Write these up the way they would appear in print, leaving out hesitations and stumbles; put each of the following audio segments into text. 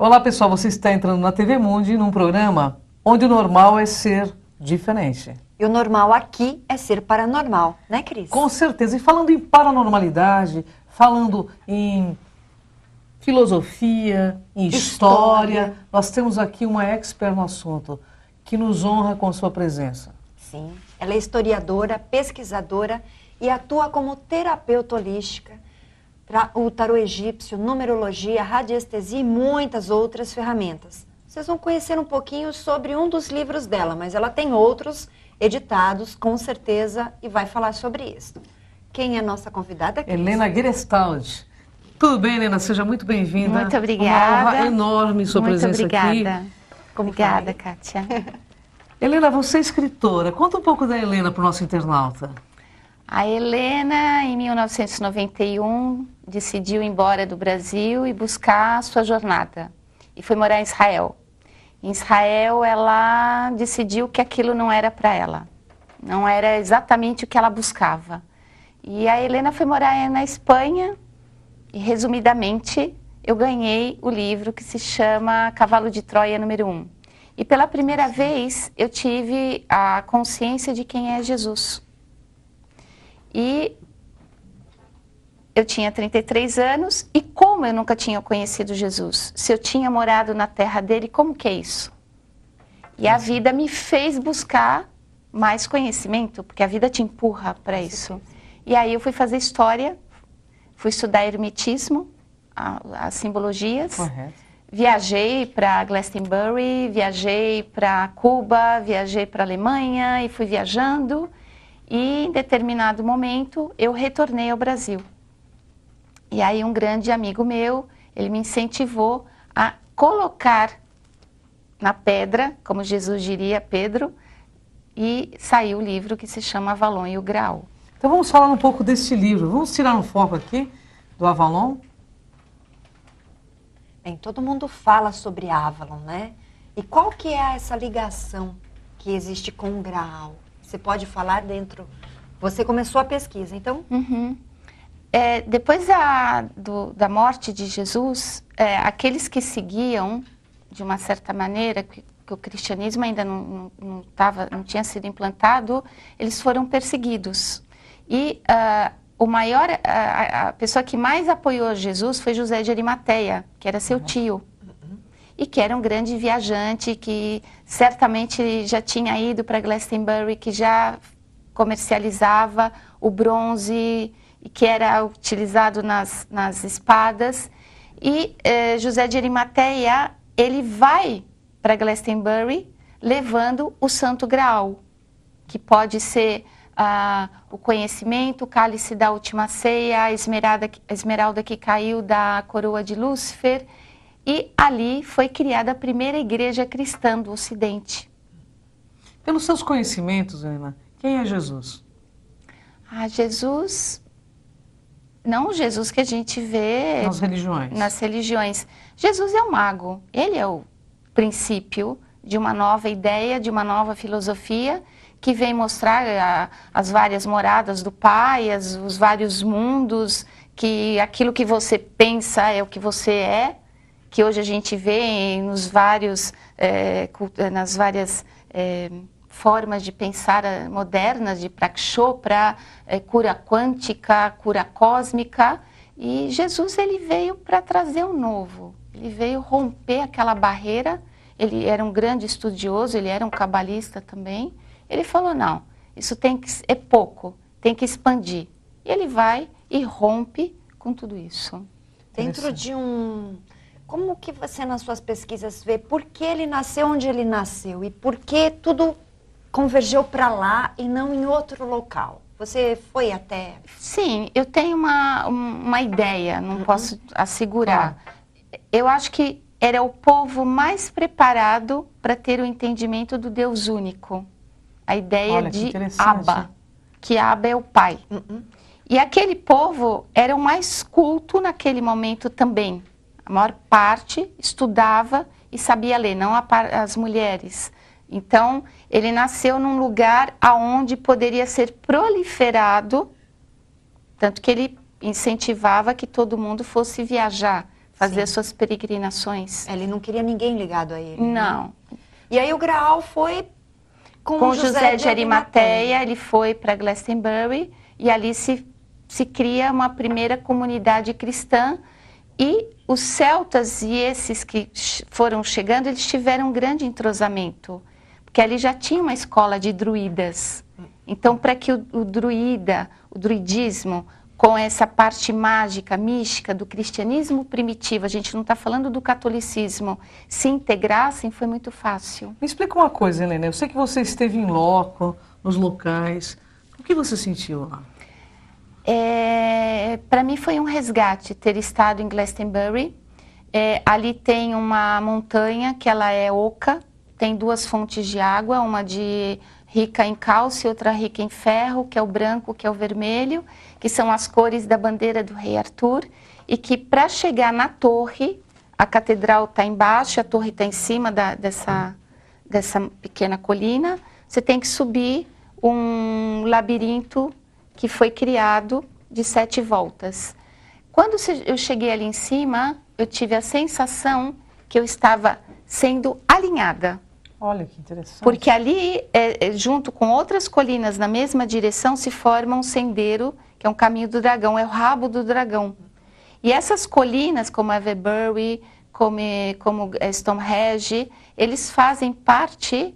Olá pessoal, você está entrando na TV Mundi num programa onde o normal é ser diferente. E o normal aqui é ser paranormal, né, Cris? Com certeza. E falando em paranormalidade, falando em filosofia, em história, nós temos aqui uma expert no assunto que nos honra com sua presença. Sim, ela é historiadora, pesquisadora e atua como terapeuta holística, o tarô egípcio, numerologia, radiestesia e muitas outras ferramentas. Vocês vão conhecer um pouquinho sobre um dos livros dela, mas ela tem outros editados, com certeza, e vai falar sobre isso. Quem é a nossa convidada, Cris? Helena Gerestaldi. Tudo bem, Helena? Seja muito bem-vinda. Muito obrigada. Uma honra enorme sua presença aqui. Obrigada, Kátia. Helena, você é escritora. Conta um pouco da Helena para o nosso internauta. A Helena, em 1991, decidiu ir embora do Brasil e buscar a sua jornada. E foi morar em Israel. Em Israel, ela decidiu que aquilo não era para ela. Não era exatamente o que ela buscava. E a Helena foi morar na Espanha e, resumidamente, eu ganhei o livro que se chama Cavalo de Troia número 1. E pela primeira vez eu tive a consciência de quem é Jesus. E eu tinha 33 anos e como eu nunca tinha conhecido Jesus? Se eu tinha morado na terra dele, como que é isso? E a vida me fez buscar mais conhecimento, porque a vida te empurra para isso. E aí eu fui fazer história, fui estudar hermetismo, as simbologias. Correto. Viajei para Glastonbury, viajei para Cuba, viajei para Alemanha e fui viajando. E em determinado momento eu retornei ao Brasil. E aí um grande amigo meu, ele me incentivou a colocar na pedra, como Jesus diria, Pedro, e saiu o livro que se chama Avalon e o Graal. Então vamos falar um pouco desse livro. Vamos tirar um foco aqui do Avalon. Bem, todo mundo fala sobre Avalon, né? E qual que é essa ligação que existe com o Graal? Você pode falar dentro... Você começou a pesquisa, então? Uhum. Depois da morte de Jesus, aqueles que seguiam, de uma certa maneira, que o cristianismo ainda não tinha sido implantado, eles foram perseguidos. E a pessoa que mais apoiou Jesus foi José de Arimateia, que era seu tio. E que era um grande viajante, que certamente já tinha ido para Glastonbury, que já comercializava o bronze, e que era utilizado nas espadas. E José de Arimateia, ele vai para Glastonbury levando o Santo Graal, que pode ser o conhecimento, o cálice da última ceia, a esmeralda que caiu da coroa de Lúcifer. E ali foi criada a primeira igreja cristã do Ocidente. Pelos seus conhecimentos, Helena, quem é Jesus? Jesus, não o Jesus que a gente vê nas religiões. Jesus é um mago, ele é o princípio de uma nova ideia, de uma nova filosofia, que vem mostrar as várias moradas do Pai, os vários mundos, que aquilo que você pensa é o que você é, que hoje a gente vê nas várias formas de pensar modernas, de Prakshopra, cura quântica, cura cósmica. E Jesus, ele veio para trazer um novo. Ele veio romper aquela barreira. Ele era um grande estudioso, ele era um cabalista também. Ele falou, não, isso é pouco, tem que expandir. E ele vai e rompe com tudo isso. Dentro de Como que você, nas suas pesquisas, vê por que ele nasceu onde ele nasceu e por que tudo convergeu para lá e não em outro local? Você foi até... Sim, eu tenho uma ideia, não posso assegurar. Eu acho que era o povo mais preparado para ter o entendimento do Deus único. A ideia de Abba, que Abba é o Pai. E aquele povo era o mais culto naquele momento também. A maior parte estudava e sabia ler, não as mulheres. Então, ele nasceu num lugar aonde poderia ser proliferado, tanto que ele incentivava que todo mundo fosse viajar fazer Sim. as suas peregrinações. Ele não queria ninguém ligado a ele. Não. E aí o Graal foi Com José de Arimateia, ele foi para Glastonbury e ali se cria uma primeira comunidade cristã. E os celtas e esses que foram chegando, eles tiveram um grande entrosamento, porque ali já tinha uma escola de druidas. Então, para que o druidismo, com essa parte mágica, mística do cristianismo primitivo, a gente não está falando do catolicismo, se integrassem, foi muito fácil. Me explica uma coisa, Helena. Eu sei que você esteve em loco, nos locais. O que você sentiu lá? Para mim foi um resgate ter estado em Glastonbury. Ali tem uma montanha que ela é oca, tem 2 fontes de água, uma rica em cálcio e outra rica em ferro, que é o branco, que é o vermelho, que são as cores da bandeira do rei Arthur, e que para chegar na torre, a catedral está embaixo, a torre está em cima dessa pequena colina, você tem que subir um labirinto que foi criado de 7 voltas. Quando eu cheguei ali em cima, eu tive a sensação que eu estava sendo alinhada. Olha que interessante. Porque ali, junto com outras colinas na mesma direção, se forma um sendeiro, que é um caminho do dragão, é o rabo do dragão. E essas colinas, como Everbury, como Stonehenge, eles fazem parte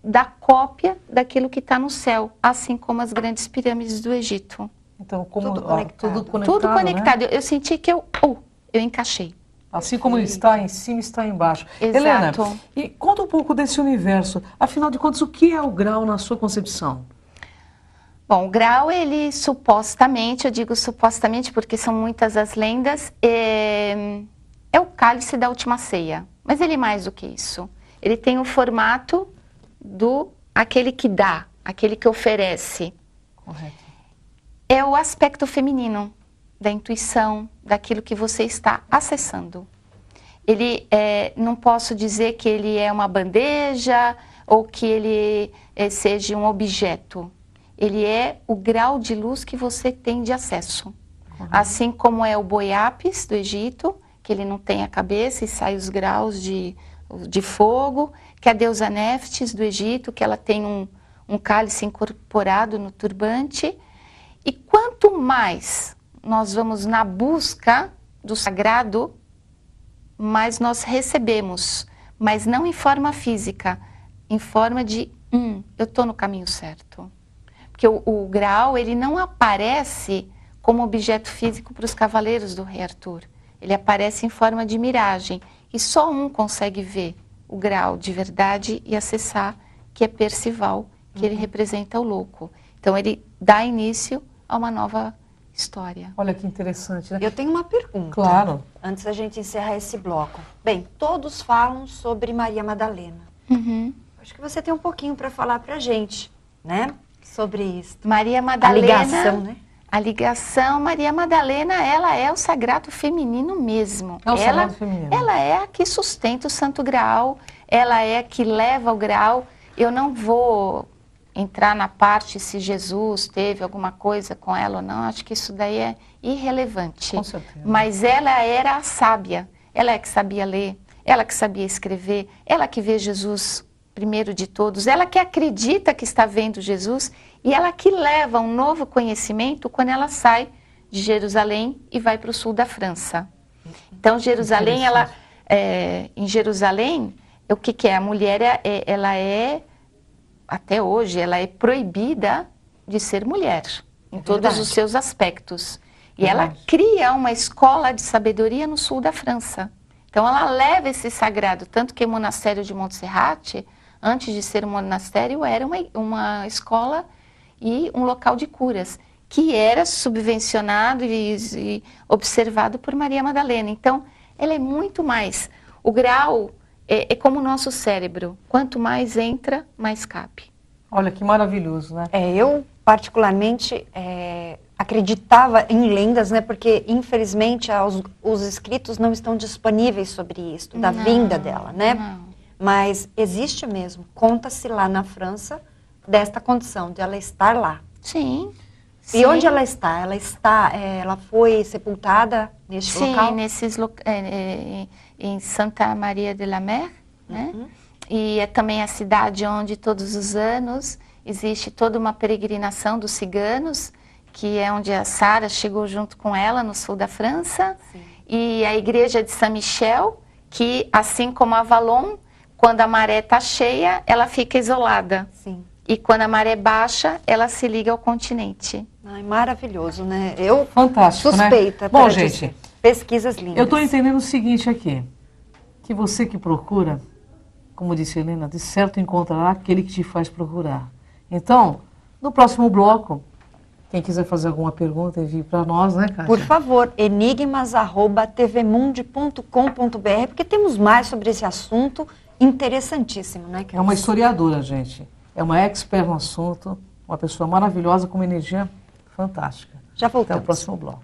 da cópia daquilo que está no céu, assim como as grandes pirâmides do Egito. Então, como Tudo conectado. tudo conectado, Tudo conectado. Né? Eu senti que eu encaixei. Assim como está em cima, está embaixo. Exato. Helena, e conta um pouco desse universo. Afinal de contas, o que é o grau na sua concepção? Bom, o grau, ele supostamente, eu digo supostamente porque são muitas as lendas, é o cálice da última ceia. Mas ele é mais do que isso. Ele tem o formato aquele que dá, aquele que oferece. Correto. É o aspecto feminino da intuição, daquilo que você está acessando. Ele não posso dizer que ele é uma bandeja ou que ele seja um objeto. Ele é o grau de luz que você tem de acesso. Uhum. Assim como é o boi Apis do Egito, que ele não tem a cabeça e sai os graus de fogo, que é a deusa Néftis do Egito, que ela tem um cálice incorporado no turbante. E quanto mais nós vamos na busca do sagrado, mais nós recebemos, mas não em forma física, em forma de, eu estou no caminho certo. Porque o grau, ele não aparece como objeto físico para os cavaleiros do rei Arthur. Ele aparece em forma de miragem. E só um consegue ver o grau de verdade e acessar, que é Percival, que ele representa o louco. Então, ele dá início a uma nova história. Olha que interessante, né? Eu tenho uma pergunta. Claro. Antes da gente encerrar esse bloco. Bem, todos falam sobre Maria Madalena. Uhum. Acho que você tem um pouquinho para falar para a gente, né? Sobre isso. Maria Madalena, a ligação, né? A ligação, Maria Madalena, ela é o sagrado feminino mesmo. É o sagrado feminino. Ela é a que sustenta o Santo Graal, ela é a que leva o Graal. Eu não vou entrar na parte se Jesus teve alguma coisa com ela ou não, acho que isso daí é irrelevante. Com certeza. Mas ela era a sábia, ela é que sabia ler, ela que sabia escrever, ela que vê Jesus primeiro de todos, ela que acredita que está vendo Jesus e ela que leva um novo conhecimento quando ela sai de Jerusalém e vai para o sul da França. Então, Jerusalém, em Jerusalém, o que é? A mulher, ela é, até hoje, ela é proibida de ser mulher, em todos os seus aspectos. E ela cria uma escola de sabedoria no sul da França. Então, ela leva esse sagrado, tanto que o monastério de Montserrat, antes de ser um monastério, era uma escola e um local de curas, que era subvencionado e observado por Maria Madalena. Então, ela é muito mais. O grau é como o nosso cérebro. Quanto mais entra, mais cabe. Olha que maravilhoso, né? Eu, particularmente, acreditava em lendas, né? Porque, infelizmente, os escritos não estão disponíveis sobre isso, da vinda dela, né? Não. Mas existe mesmo. Conta-se lá na França desta condição, de ela estar lá. Sim. E onde ela está? Ela foi sepultada neste local? Sim, em Santa Maria de la Mer, né? E é também a cidade onde todos os anos existe toda uma peregrinação dos ciganos, que é onde a Sara chegou junto com ela no sul da França. Sim. E a igreja de Saint-Michel, que assim como a Avalon, quando a maré está cheia, ela fica isolada. Sim. E quando a maré baixa, ela se liga ao continente. Ai, maravilhoso, né? Fantástico, suspeita. Né? Bom, gente, pesquisas lindas. Eu estou entendendo o seguinte aqui, que você que procura, como disse a Helena, de certo encontrará aquele que te faz procurar. Então, no próximo bloco, quem quiser fazer alguma pergunta, envie para nós, né, Kátia? Por favor, enigmas@tvmundi.com.br, porque temos mais sobre esse assunto interessantíssimo, né, Cris? É uma historiadora, gente. É uma expert no assunto, uma pessoa maravilhosa com uma energia fantástica. Já voltamos. Até o próximo bloco.